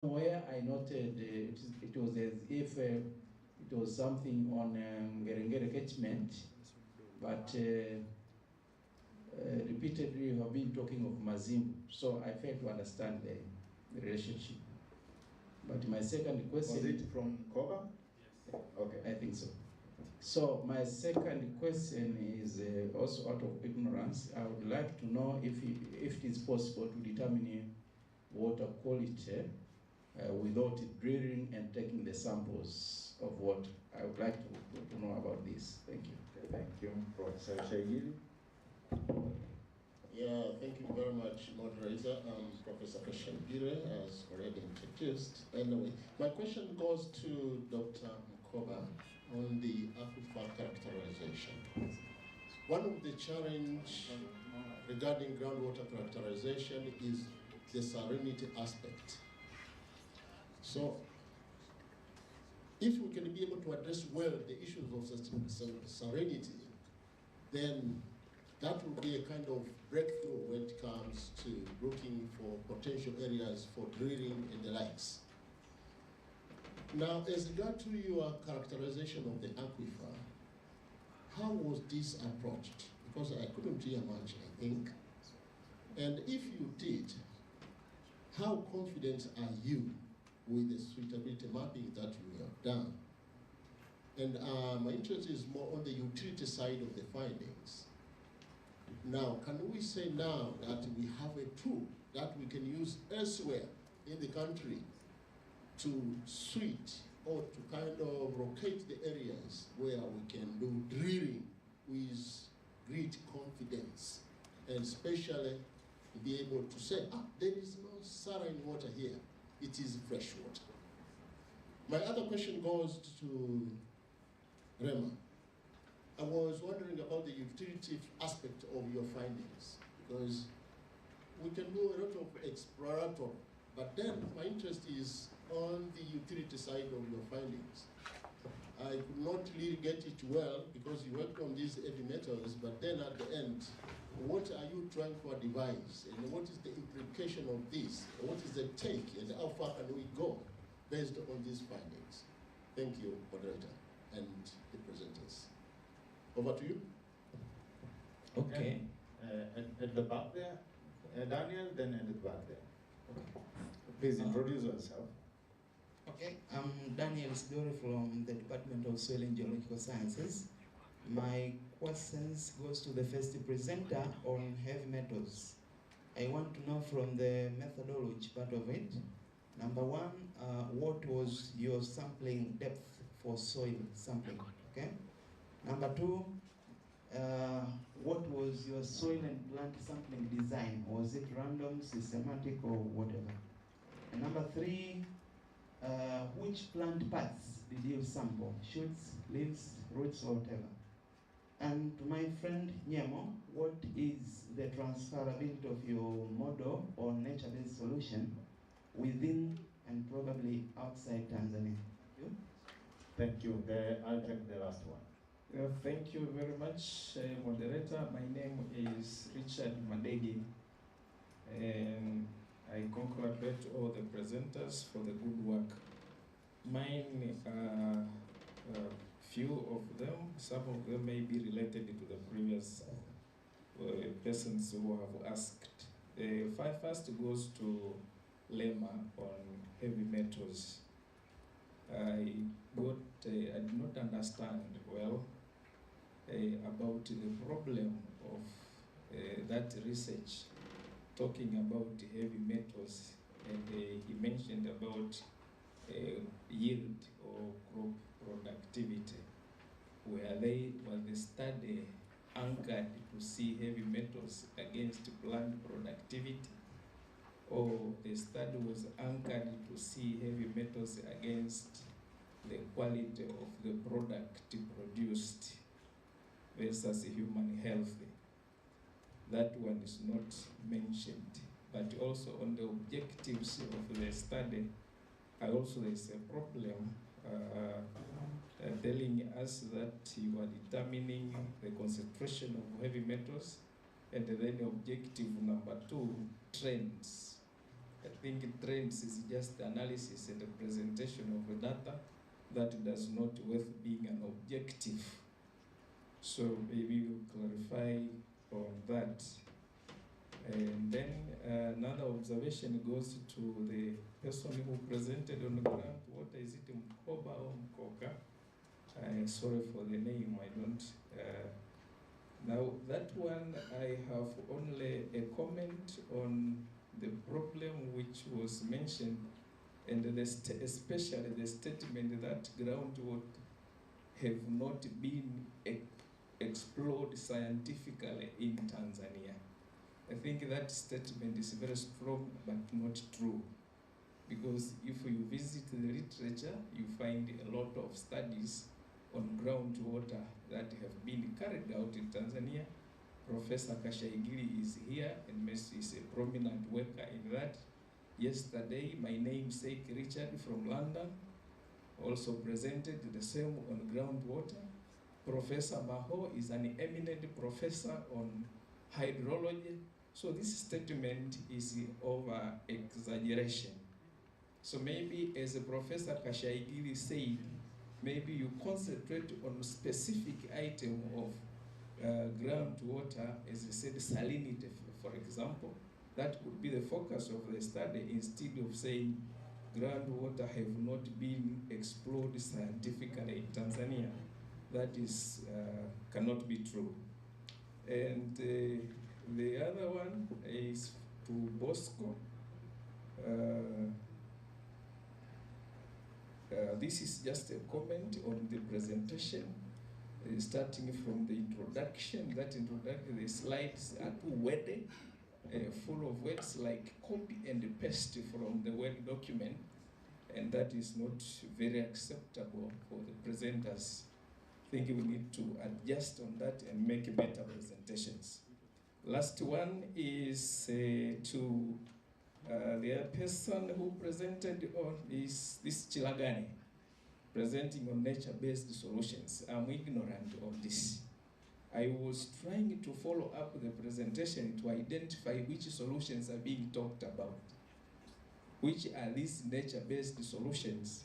Where I noted it was as if it was something on Ngerengere catchment, but repeatedly you have been talking of Mazimbu, so I failed to understand the relationship. But my second question... Was it from Koba? Yes. Okay. I think so. So my second question is also out of ignorance. I would like to know if it is possible to determine water quality without drilling and taking the samples of water. I would like to know about this. Thank you. Okay, thank you. Professor Shaigiri. Yeah, thank you very much, moderator. Professor Kashambire has already introduced. Anyway, my question goes to Dr. Mkoba on the aquifer characterization. One of the challenges regarding groundwater characterization is the salinity aspect. So, if we can be able to address well the issues of salinity, then that will be a kind of breakthrough when it comes to looking for potential areas for drilling and the likes. Now, as regard to your characterization of the aquifer, how was this approached? Because I couldn't hear much, I think. And if you did, how confident are you with the suitability mapping that you have done? And my interest is more on the utility side of the findings. Now, can we say now that we have a tool that we can use elsewhere in the country to switch or to kind of locate the areas where we can do drilling with great confidence, and especially be able to say, there is no saline water here, it is fresh water. My other question goes to Rema. I was wondering about the utility aspect of your findings, because we can do a lot of exploratory, but then my interest is on the utility side of your findings. I could not really get it well because you worked on these heavy metals, but then at the end, what are you trying to advise, and what is the implication of this? What is the take, and how far can we go based on these findings? Thank you, moderator, and the presenters. Over to you. Okay. At the back there, Daniel, then at the back there. Okay. Please introduce yourself. Okay, I'm Daniel Sidori from the Department of Soil and Geological Sciences. My questions goes to the first presenter on heavy metals. I want to know from the methodology part of it. Number one, what was your sampling depth for soil sampling? Okay. Number two, what was your soil and plant sampling design? Was it random, systematic, or whatever? And number three, which plant parts did you sample? Shoots, leaves, roots, or whatever? And to my friend Nyemo, what is the transferability of your model or nature-based solution within and probably outside Tanzania? Thank you. Thank you. I'll take the last one. Thank you very much, moderator. My name is Richard Madegi, and I congratulate all the presenters for the good work. Mine, few of them, some of them may be related to the previous persons who have asked. First goes to Lema on heavy metals. I did not understand well about the problem of that research, talking about heavy metals, and he mentioned about yield or crop productivity. Was the study anchored to see heavy metals against plant productivity, or the study was anchored to see heavy metals against the quality of the product produced versus human health? That one is not mentioned. But also on the objectives of the study, also there's a problem telling us that you are determining the concentration of heavy metals, and then objective number 2, trends. I think trends is just analysis and a presentation of the data that does not worth being an objective. So maybe we'll clarify on that. And then another observation goes to the person who presented on the ground. What is it, Mkoba or Mkoka? Sorry for the name, I don't. Now that one, I have only a comment on the problem which was mentioned, and especially the statement that groundwater have not been explored scientifically in Tanzania. I think that statement is very strong but not true, because if you visit the literature, you find a lot of studies on groundwater that have been carried out in Tanzania. Professor Kashaigiri is here and is a prominent worker in that. Yesterday, my namesake Richard from London also presented the same on groundwater. Professor Maho is an eminent professor on hydrology. So this statement is over exaggeration. So maybe, as Professor Kashaigiri said, maybe you concentrate on a specific item of groundwater, as I said, salinity, for example. That could be the focus of the study, instead of saying groundwater have not been explored scientifically in Tanzania. That is cannot be true. And the other one is to Bosco. This is just a comment on the presentation, starting from the introduction. That introduction, the slides are too wordy, full of words like copy and paste from the Word document, and that is not very acceptable for the presenters. I think we need to adjust on that and make better presentations. Last one is to the person who presented on is this Chilagani, presenting on nature-based solutions. I'm ignorant of this. I was trying to follow up the presentation to identify which solutions are being talked about. Which are these nature-based solutions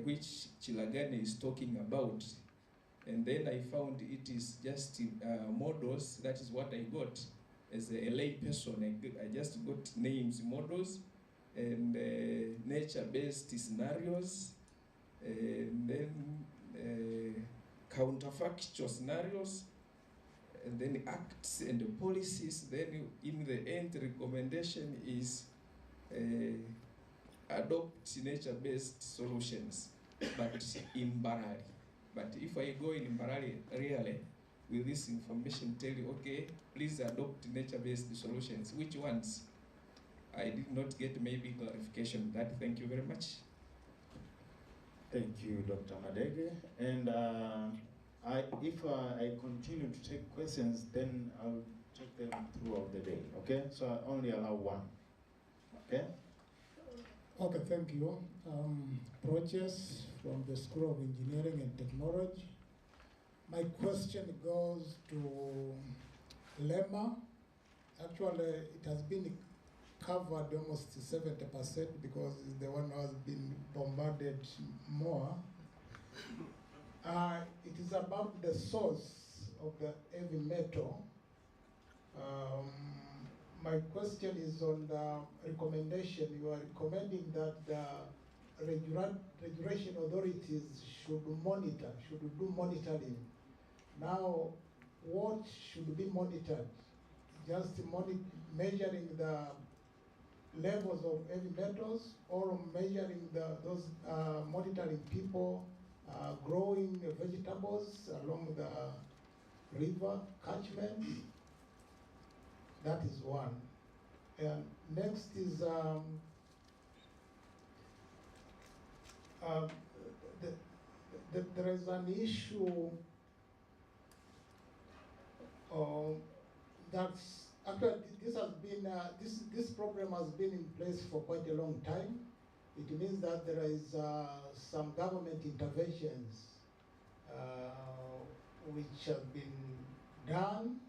which Chilagani is talking about? And then I found it is just models. That is what I got as a lay person. I just got names, models, and nature-based scenarios, and then counterfactual scenarios, and then acts and policies. Then in the end, recommendation is adopt nature-based solutions, but in Mbarali. But if I go in Mbarali, really, with this information, tell you, okay, please adopt nature-based solutions. Which ones? I did not get maybe clarification on that. Thank you very much. Thank you, Dr. Madege. And if I continue to take questions, then I'll take them throughout the day, okay? So I only allow one, okay? Okay, thank you. Proches from the School of Engineering and Technology. My question goes to Lema. Actually, it has been covered almost 70% because it's the one who has been bombarded more. It is about the source of the heavy metal. My question is on the recommendation. You are recommending that the regulation authorities should do monitoring. Now, what should be monitored? Just measuring the levels of heavy metals, or measuring those monitoring people growing vegetables along the river catchment? That is one. And next is there is an issue that's actually this has been this program has been in place for quite a long time. It means that there is some government interventions which have been done,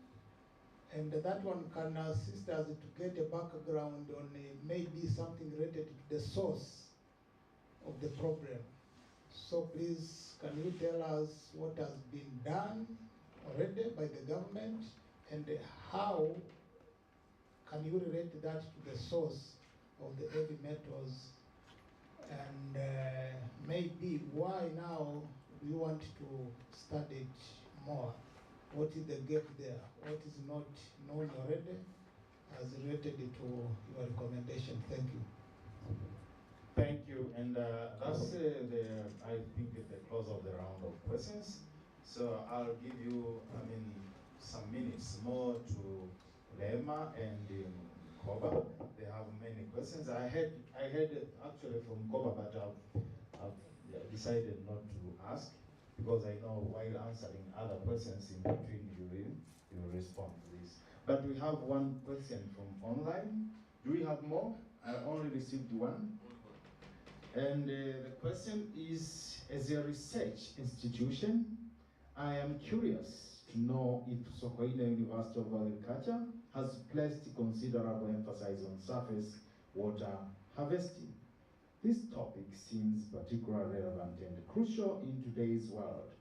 And that one can assist us to get a background on maybe something related to the source of the problem. So please, can you tell us what has been done already by the government, and how can you relate that to the source of the heavy metals, and maybe why now we want to study it more? What is the gap there? What is not known already as related to your recommendation? Thank you. Thank you, and that's I think the close of the round of questions. So I'll give you, some minutes more to Lema and Koba. They have many questions. I had actually from Koba, but I've decided not to ask because I know while answering other questions in between you will respond to this. But we have one question from online. Do we have more? I only received one. And the question is, as a research institution, I am curious to know if SOKOINE University of Agriculture has placed considerable emphasis on surface water harvesting. This topic seems particularly relevant and crucial in today's world,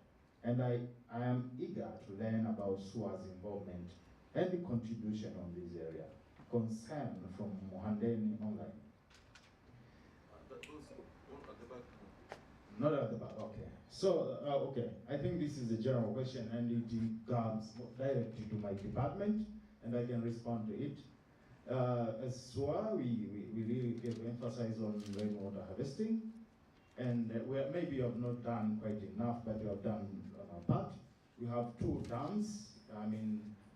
and I am eager to learn about SUA's involvement and the contribution on this area. Concern from Mohandeni Online. Not at the back, okay. So, okay, I think this is a general question and it comes directly to my department and I can respond to it. As SUA, we really give emphasis on rainwater harvesting, and maybe we have not done quite enough, but we have done our part. We have 2 dams.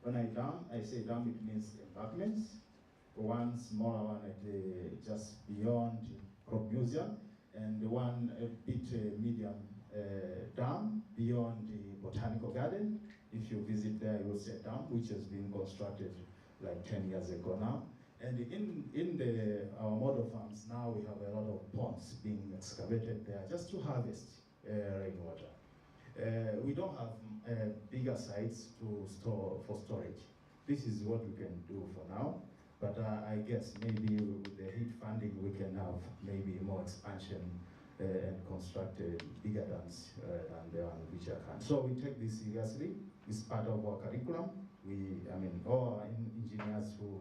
When I say dam, it means embankments. One smaller one at just beyond Crop Museum, and one a bit medium dam beyond the Botanical Garden. If you visit there, you will see a dam which has been constructed like 10 years ago now. And in our model farms now, we have a lot of ponds being excavated there just to harvest rainwater. We don't have bigger sites to store for storage. This is what we can do for now. But I guess maybe with the HEAT funding, we can have maybe more expansion and construct bigger dams than the one which I can. So we take this seriously. It's part of our curriculum. All our engineers who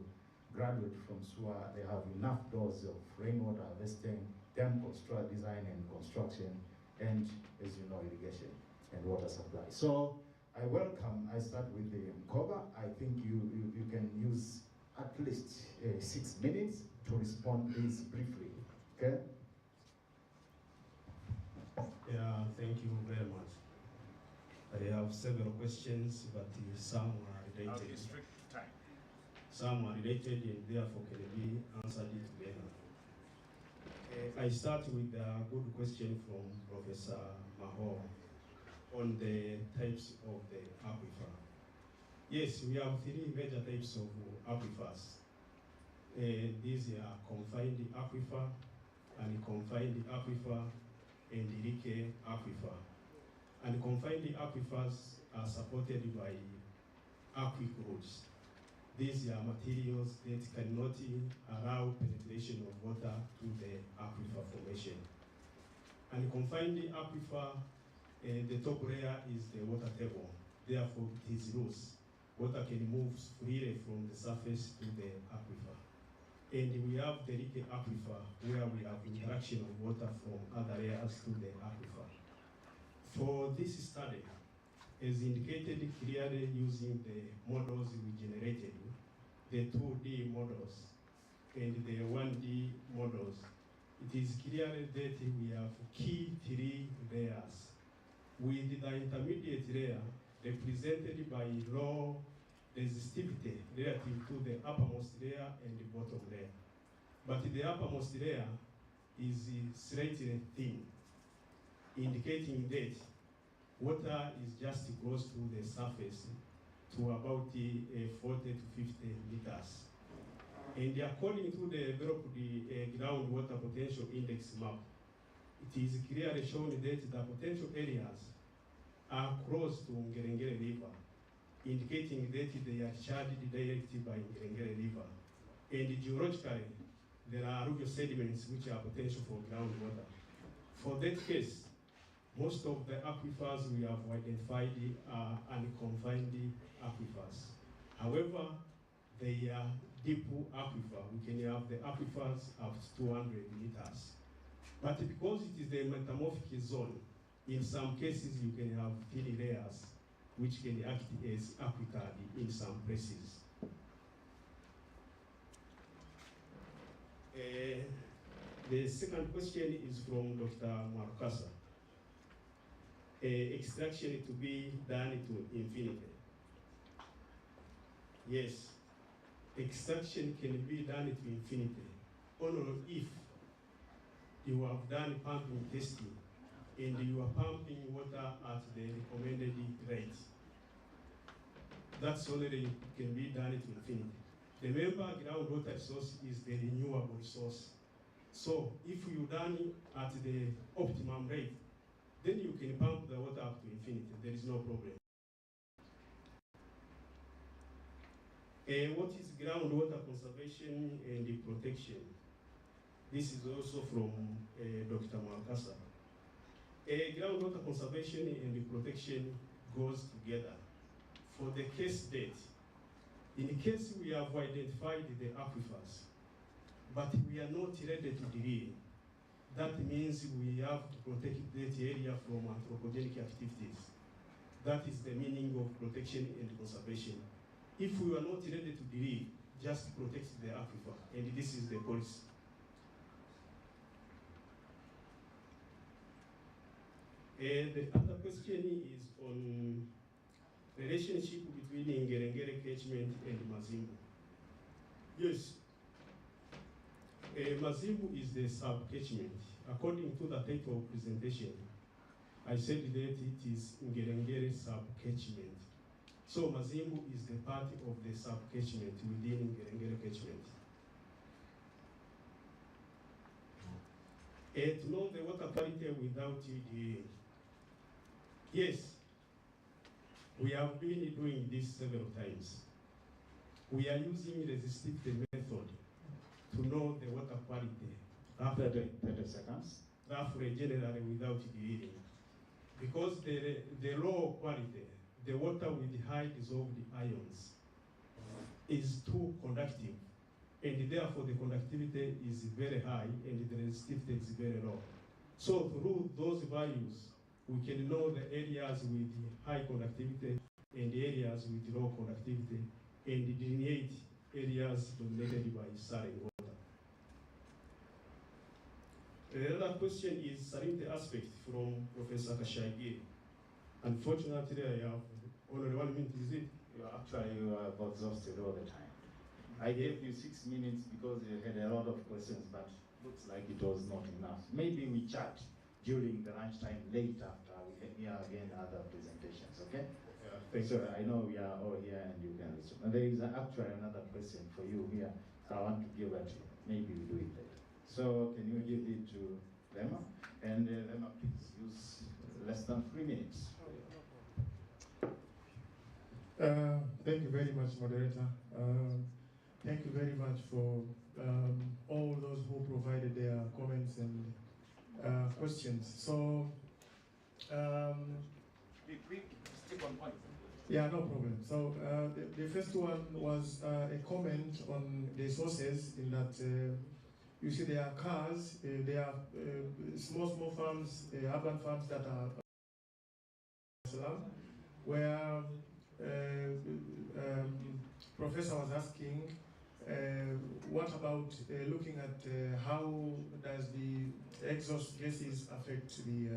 graduate from SUA, they have enough dose of rainwater harvesting, dam design and construction, and as you know, irrigation and water supply. So I start with the Koba. I think you can use at least 6 minutes to respond please briefly, okay? Yeah, thank you very much. I have several questions, but some are related. I'll restrict time. Some are related and therefore can be answered together. I start with a good question from Professor Maho on the types of the aquifer. Yes, we have 3 major types of aquifers. These are confined aquifer, unconfined aquifer, and leaky aquifer. And confined aquifers are supported by aquicludes. These are materials that cannot allow penetration of water to the aquifer formation. And confined aquifer, the top layer is the water table. Therefore, it is loose. Water can move freely from the surface to the aquifer. And we have the leaky aquifer, where we have interaction of water from other layers to the aquifer. For this study, as indicated clearly using the models we generated, the 2D models and the 1D models, it is clear that we have key 3 layers, with the intermediate layer represented by low resistivity relative to the uppermost layer and the bottom layer. But the uppermost layer is slightly thin, indicating that water is just close to the surface to about 40 to 50 meters. And according to the developed groundwater potential index map, it is clearly shown that the potential areas are close to Ngerengere River, indicating that they are charged directly by Ngerengere River. And geologically, there are alluvial sediments which are potential for groundwater. For that case, most of the aquifers we have identified are unconfined aquifers. However, they are deep aquifer. We can have the aquifers up to 200 meters. But because it is the metamorphic zone, in some cases you can have thin layers which can act as aquitard in some places. The second question is from Dr. Marukasa. Extraction to be done to infinity. Yes, extraction can be done to infinity only if you have done pumping testing and you are pumping water at the recommended rate. That's only can be done to infinity. Remember, groundwater source is the renewable source. So if you done at the optimum rate, then you can pump the water up to infinity. There is no problem. What is groundwater conservation and protection? This is also from Dr. Malkasa. Groundwater conservation and protection goes together. For the case date, in case we have identified the aquifers, but we are not ready to drill, that means we have to protect that area from anthropogenic activities. That is the meaning of protection and conservation. If we are not ready to drill, just protect the aquifer, and this is the policy. The other question is on relationship between Ngerengere catchment and Mazimbu. Yes, Mazimbu is the sub-catchment. According to the title of presentation, I said that it is Ngerengere sub-catchment. So Mazimbu is the part of the sub-catchment within Ngerengere catchment. To know the water quality without UDA. Yes, we have been doing this several times. We are using resistive method to know the water quality. After 30 seconds. Roughly, generally without dealing. Because the low quality, the water with high dissolved ions is too conductive, and therefore the conductivity is very high and the resistivity is very low. So through those values, we can know the areas with high conductivity and areas with low conductivity, and delineate areas dominated by saline water. Another question is salinity aspect from Professor Kashagi. Unfortunately, I have only 1 minute, is it? Actually, you are exhausted all the time. I gave you 6 minutes because you had a lot of questions, but looks like it was not enough. Maybe we chat during the lunchtime late after we hear again other presentations, okay? Thank So you. I know we are all here and you can listen. And there is actually another question for you here, so I want to give it to you. Maybe we do it later. So can you give it to Lema? And Lema, please use less than 3 minutes. Thank you very much, moderator. Thank you very much for all those who provided their comments and questions. So, Stick on point. yeah, no problem. So the first one was a comment on the sources, in that you see there are cars, there are small farms, urban farms that are where Professor was asking, what about looking at how does the exhaust gases affect the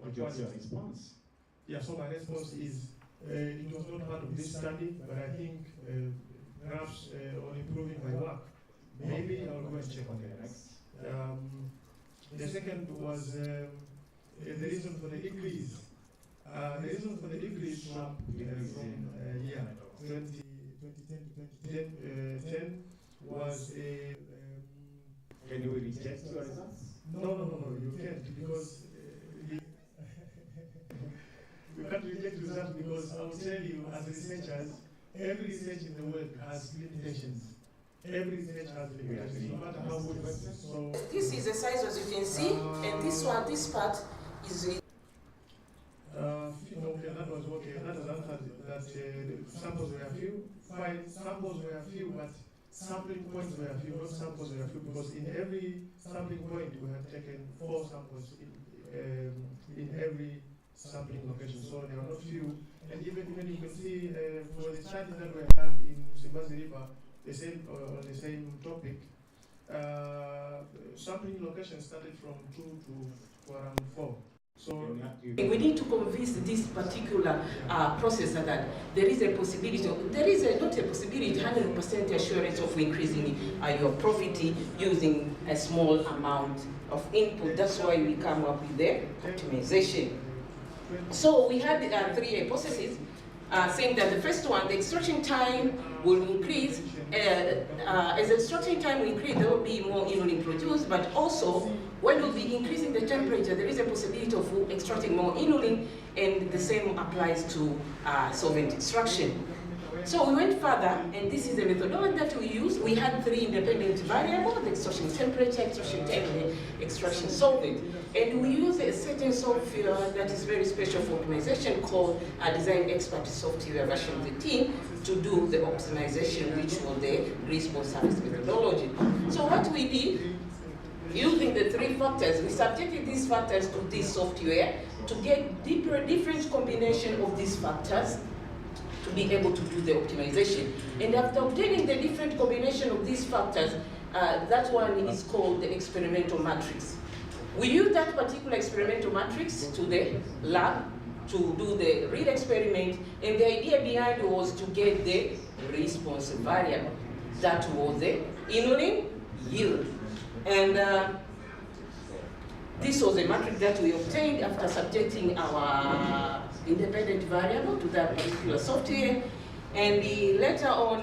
What's your response? Yeah, so my response is, it was not part of this study, but I think perhaps on improving my work, maybe I'll go and check on it. The second was the reason for the decrease. The reason for the decrease from 2010 to 2010 was a... Can you reject your results? No, you can't, because you can't reject result because I will tell you, as researchers, every research in the world has limitations. Every research has limitations, no matter how good it is. So this is the size, as you can see, and this one, this part is. Okay, that was okay. That has answered that. Samples were few. Samples were few, but sampling points were few. Not samples were few, because in every sampling point we have taken 4 samples in every sampling location. So there are not few. And even you can see for the studies that were done in Msimbazi River, the same on the same topic, sampling locations started from 2 to around 4. So we need to convince this particular processor that there is a possibility, not a possibility, 100% assurance of increasing your profit using a small amount of input. That's why we come up with the optimization. So we had 3 hypotheses saying that the first one, the extraction time will increase. As the extraction time will increase, there will be more inulin produced, but also when we'll be increasing the temperature, there is a possibility of extracting more inulin, and the same applies to solvent extraction. So we went further, and this is the methodology that we used. We had 3 independent variables: the extraction temperature, extraction time, and extraction solvent. And we use a certain software that is very special for optimization called Design Expert Software version 13 to do the optimization, which was the response service methodology. So what we did, using the 3 factors, we subjected these factors to this software to get different combination of these factors to be able to do the optimization. And after obtaining the different combination of these factors, that one is called the experimental matrix. We use that particular experimental matrix to the lab to do the real experiment, and the idea behind was to get the response variable. That was the inulin yield. And this was a matrix that we obtained after subjecting our independent variable to that particular software. And later on,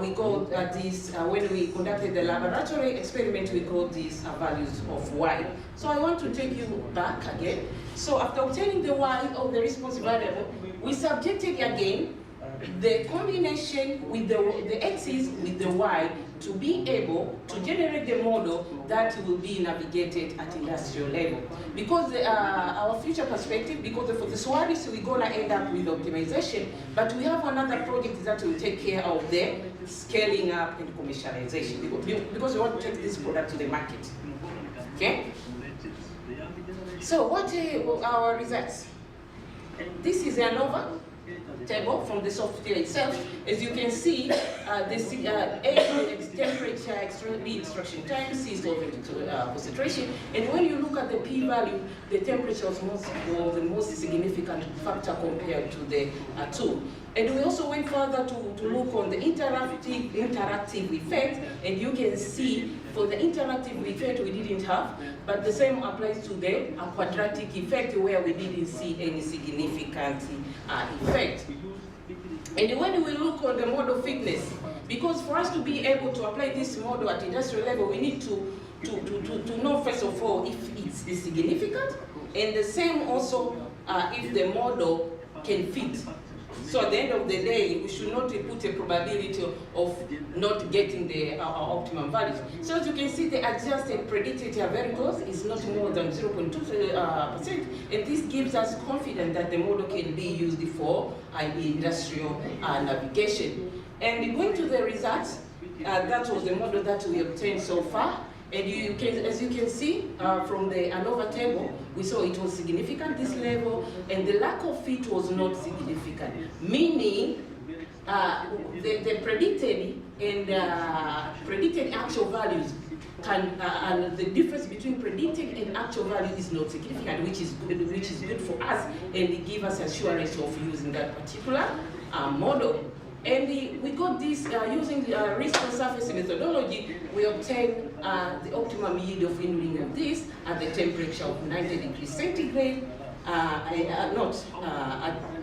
we got this, when we conducted the laboratory experiment, we got these values of y. So I want to take you back again. So after obtaining the y of the response variable, we subjected again the combination with the x's with the y to be able to generate the model that will be navigated at industrial level. Because our future perspective, because for the Swaris, we're gonna end up with optimization, but we have another project that will take care of the scaling up and commercialization, because we want to take this product to the market. Okay? So what are our results? This is an ANOVA table from the software itself. As you can see, A is temperature, B extraction time, C is solvent concentration. And when you look at the p-value, the temperature was the most significant factor compared to the 2. And we also went further to look on the interactive effect, and you can see for the interactive effect we didn't have, but the same applies to the quadratic effect where we didn't see any significant effect. And when we look on the model fitness, because for us to be able to apply this model at industrial level, we need to know first of all if it's significant, and the same also if the model can fit. So at the end of the day, we should not put a probability of not getting the optimum values. So as you can see, the adjusted predicted variables is not more than 0.2%, and this gives us confidence that the model can be used for industrial navigation. And going to the results, that was the model that we obtained so far. And as you can see from the ANOVA table, we saw it was significant, this level, and the lack of fit was not significant, meaning the predicted and predicted actual values and the difference between predicted and actual value is not significant, which is good for us, and it gives us assurance of using that particular model. And we got this using the response surface methodology. We obtained the optimum yield of inulin of this at the temperature of 90 degrees centigrade.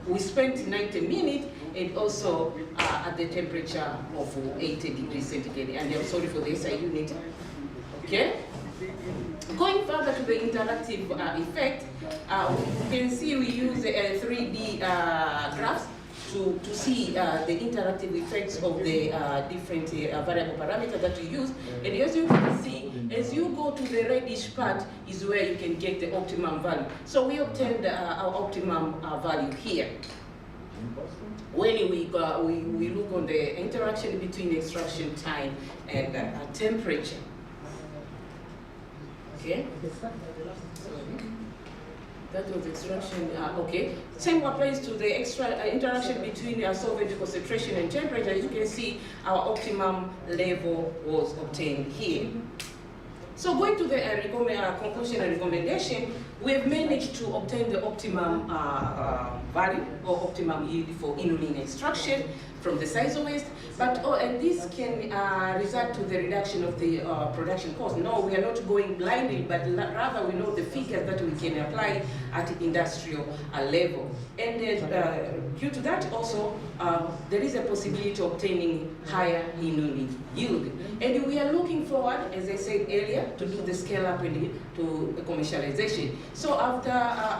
We spent 90 minutes, and also at the temperature of 80 degrees centigrade. And I'm sorry for the SI unit. Okay? Going further to the interactive effect, you can see we use 3D graphs to see the interactive effects of the different variable parameters that we use. And as you can see, as you go to the reddish part is where you can get the optimum value. So we obtained our optimum value here. When we look on the interaction between extraction time and temperature. Okay. That was extraction, okay. Same applies to the interaction between solvent concentration and temperature. As you can see, our optimum level was obtained here. So going to the conclusion and recommendation, we have managed to obtain the optimum value or optimum yield for inulin extraction from the sizo waste, but and this can result to the reduction of the production cost. No, we are not going blindly, but rather we know the figures that we can apply at industrial level. And due to that also, there is a possibility of obtaining higher inulin yield. And we are looking forward, as I said earlier, to do the scale up and to the commercialization. So after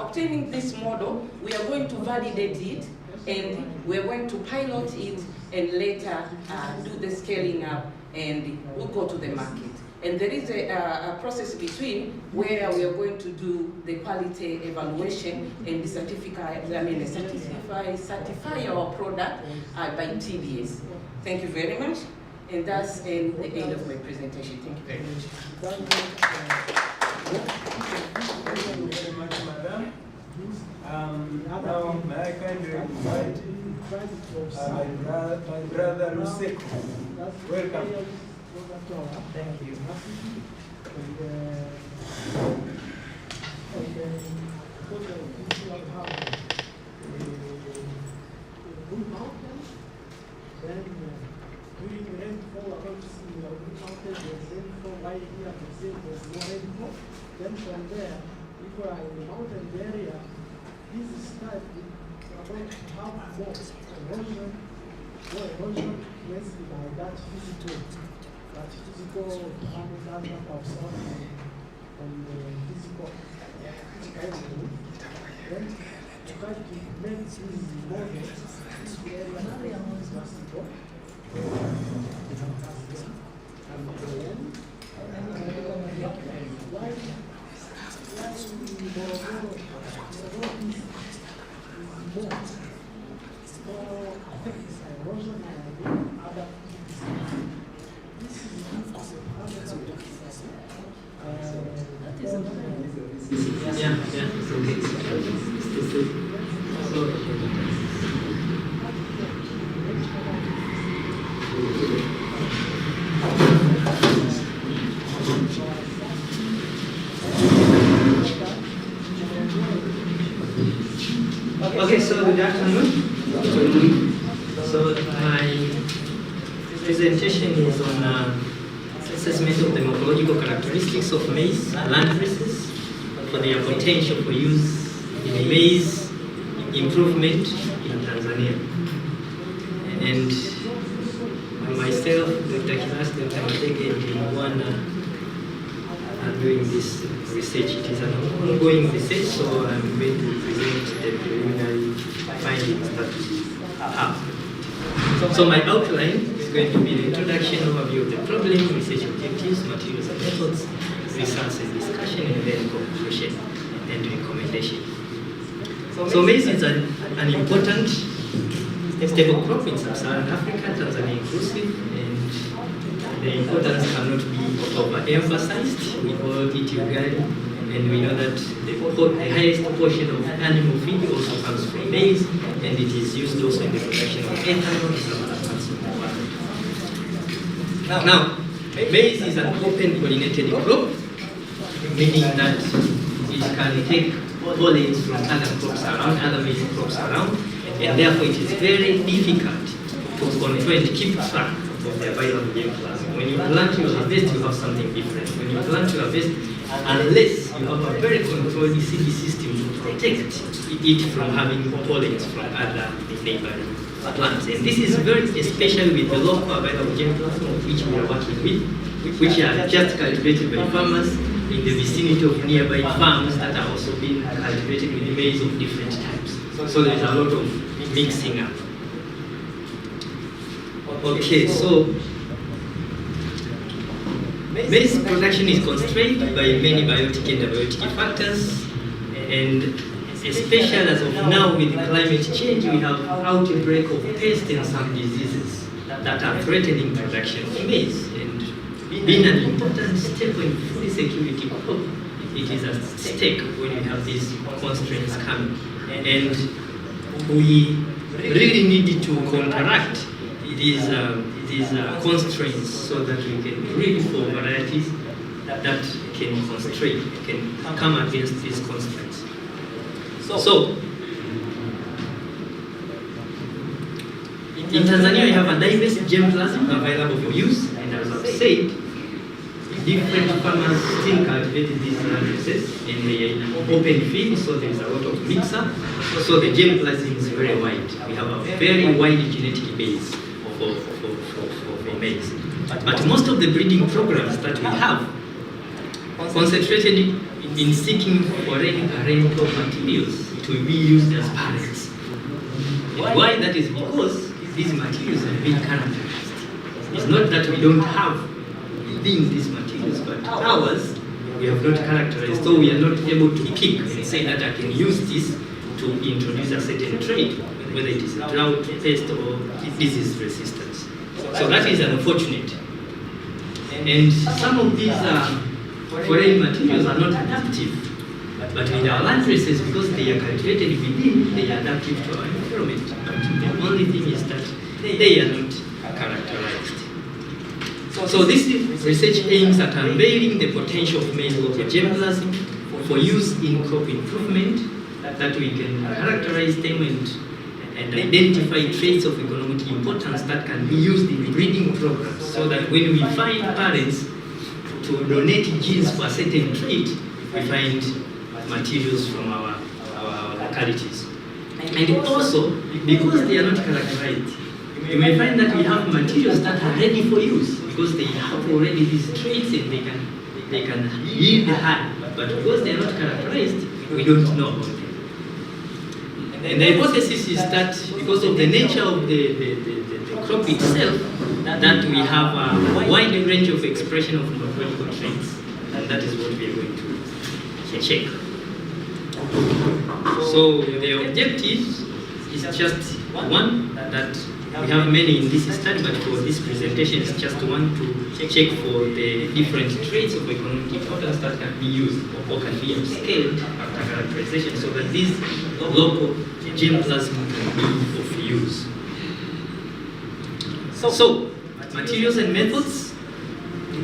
obtaining this model, we are going to validate it, and we're going to pilot it and later do the scaling up, and we'll go to the market. And there is a process between where we are going to do the quality evaluation and certify our product by TBS. Thank you very much. And that's the end of my presentation. Thank you very much. Thank you very much, madam. Now, may I kindly invite my brother Luseko. Welcome. Thank you. During the rainfall, about to see the mountain, there's rainfall right here, I can see there's no rainfall. Then from there, if we are in the mountain area, this is start about to have more erosion caused by that physical parameters of sound and the physical element. Then to try to make this model, this area is possible. Okay, so good afternoon. So my presentation is on assessment of the morphological characteristics of maize land races for their potential for use in maize improvement in Tanzania. And myself, Dr. Kilas, Dr. Matege, and the one doing this research. It is an ongoing research, so I'm going to present the preliminary findings that we have. So my outline is going to be the introduction, overview of the problem, research objectives, materials and methods, results and discussion, and then conclusion and recommendation. So maize is an important stable crop in sub-Saharan Africa, Tanzania inclusive, and the importance cannot be overemphasized. We all eat ugali, and we know that the highest portion of animal feed also comes from maize, and it is used also in the production of ethanol in some other parts of the world. Now, maize is an open pollinated crop, meaning that it can take pollens from other crops around, other maize crops around, and therefore it is very difficult to control and keep track of the available germplasm. When you plant your harvest, you have something different. When you plant your harvest, unless you have a very controlled seed system to protect it from having pollens from other neighboring plants. And this is very, especially with the local available germplasm which we are working with, which are just cultivated by farmers in the vicinity of nearby farms that are also being cultivated with maize of different types. So there's a lot of mixing up. Okay, so maize production is constrained by many biotic and abiotic factors, and especially as of now with climate change, we have outbreak of pests and some diseases that are threatening production of maize. And being an important step in food security crop, it is at stake when we have these constraints coming. And we really need to counteract these constraints so that we can breed for varieties that can come against these constraints. So in Tanzania, we have a diverse germplasm available for use, and as I've said, different farmers still cultivate these landraces in the open field, so there's a lot of mix-up. So the germplasm is very wide. We have a very wide genetic base for maize. But most of the breeding programs that we have concentrated in seeking foreign parental materials to be used as parents. And why that is because these materials have been characterized. It's not that we don't have within these materials, but ours we have not characterized, so we are not able to pick and say that I can use this to introduce a certain trait, whether it is a drought, pest, or disease resistance. So that is unfortunate. And some of these foreign materials are not adaptive. But with our landraces, because they are cultivated within, they are adaptive to our environment. But the only thing is that they are not characterized. So this research aims at unveiling the potential of maize local germplasm for use in crop improvement, that we can characterize them and identify traits of economic importance that can be used in breeding programs, so that when we find parents to donate genes for a certain trait, we find materials from our localities. And also, because they are not characterized, you may find that we have materials that are ready for use, because they have already these traits and they can yield high, but because they are not characterized, we don't know about them. And the hypothesis is that because of the nature of the crop itself, that we have a wide range of expression of morphological traits, and that is what we are going to check. So the objective is just one, that we have many in this study, but for this presentation it's just one, to check for the different traits of economic importance that can be used or can be upscaled after characterization, so that these local germplasm can be of use. So, materials and methods.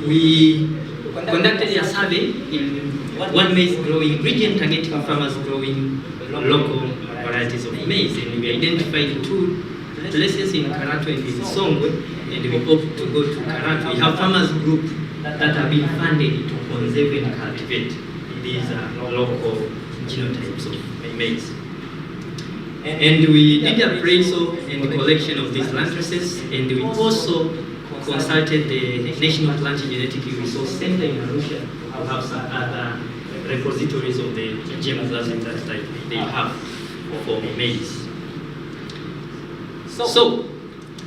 We conducted a survey in one maize growing region, targeting farmers growing local varieties of maize, and we identified 2 places in Karatu and in Songwe, and we hope to go to Karatu. We have farmers group that have been funded to conserve and cultivate these local genotypes of maize. And we did appraisal and collection of these landraces, and we also consulted the National Plant Genetic Resource Center in Arusha to have some other repositories of the germplasm that they have for maize. So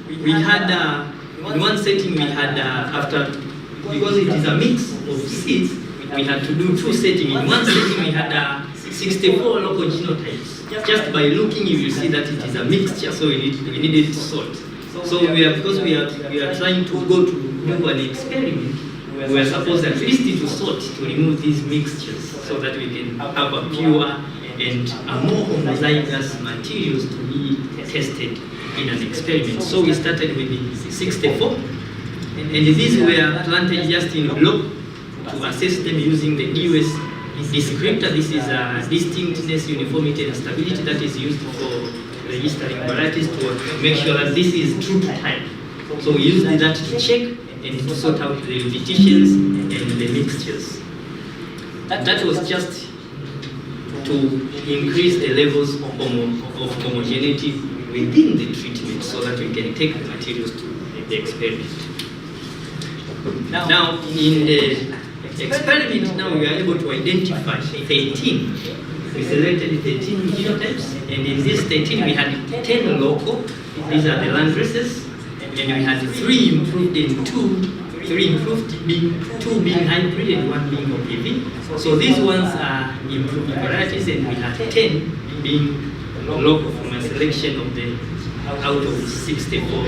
we had, in one setting we had, because it is a mix of seeds, we had to do 2 settings. In one setting we had 64 local genotypes. Just by looking, you will see that it is a mixture, so we needed to sort. So because we are trying to go to do an experiment, we are supposed at least to sort, to remove these mixtures, so that we can have a pure and a more homozygous materials to be tested in an experiment. So we started with the 64, and these were planted just in block to assess them using the DOS descriptor. This is a distinctness, uniformity, and stability that is used for registering varieties to make sure that this is true to type. So we used that to check and to sort out the repetitions and the mixtures. That was just to increase the levels of homogeneity within the treatment, so that we can take the materials to the experiment. Now, in the experiment now we are able to identify 13. We selected 13 genotypes, and in these 13 we had 10 local. These are the land races, and we had 3 improved and 3 improved, being 2 being hybrid and 1 being OPV. So these ones are improved varieties, and we had 10 being local from a selection of the out of 64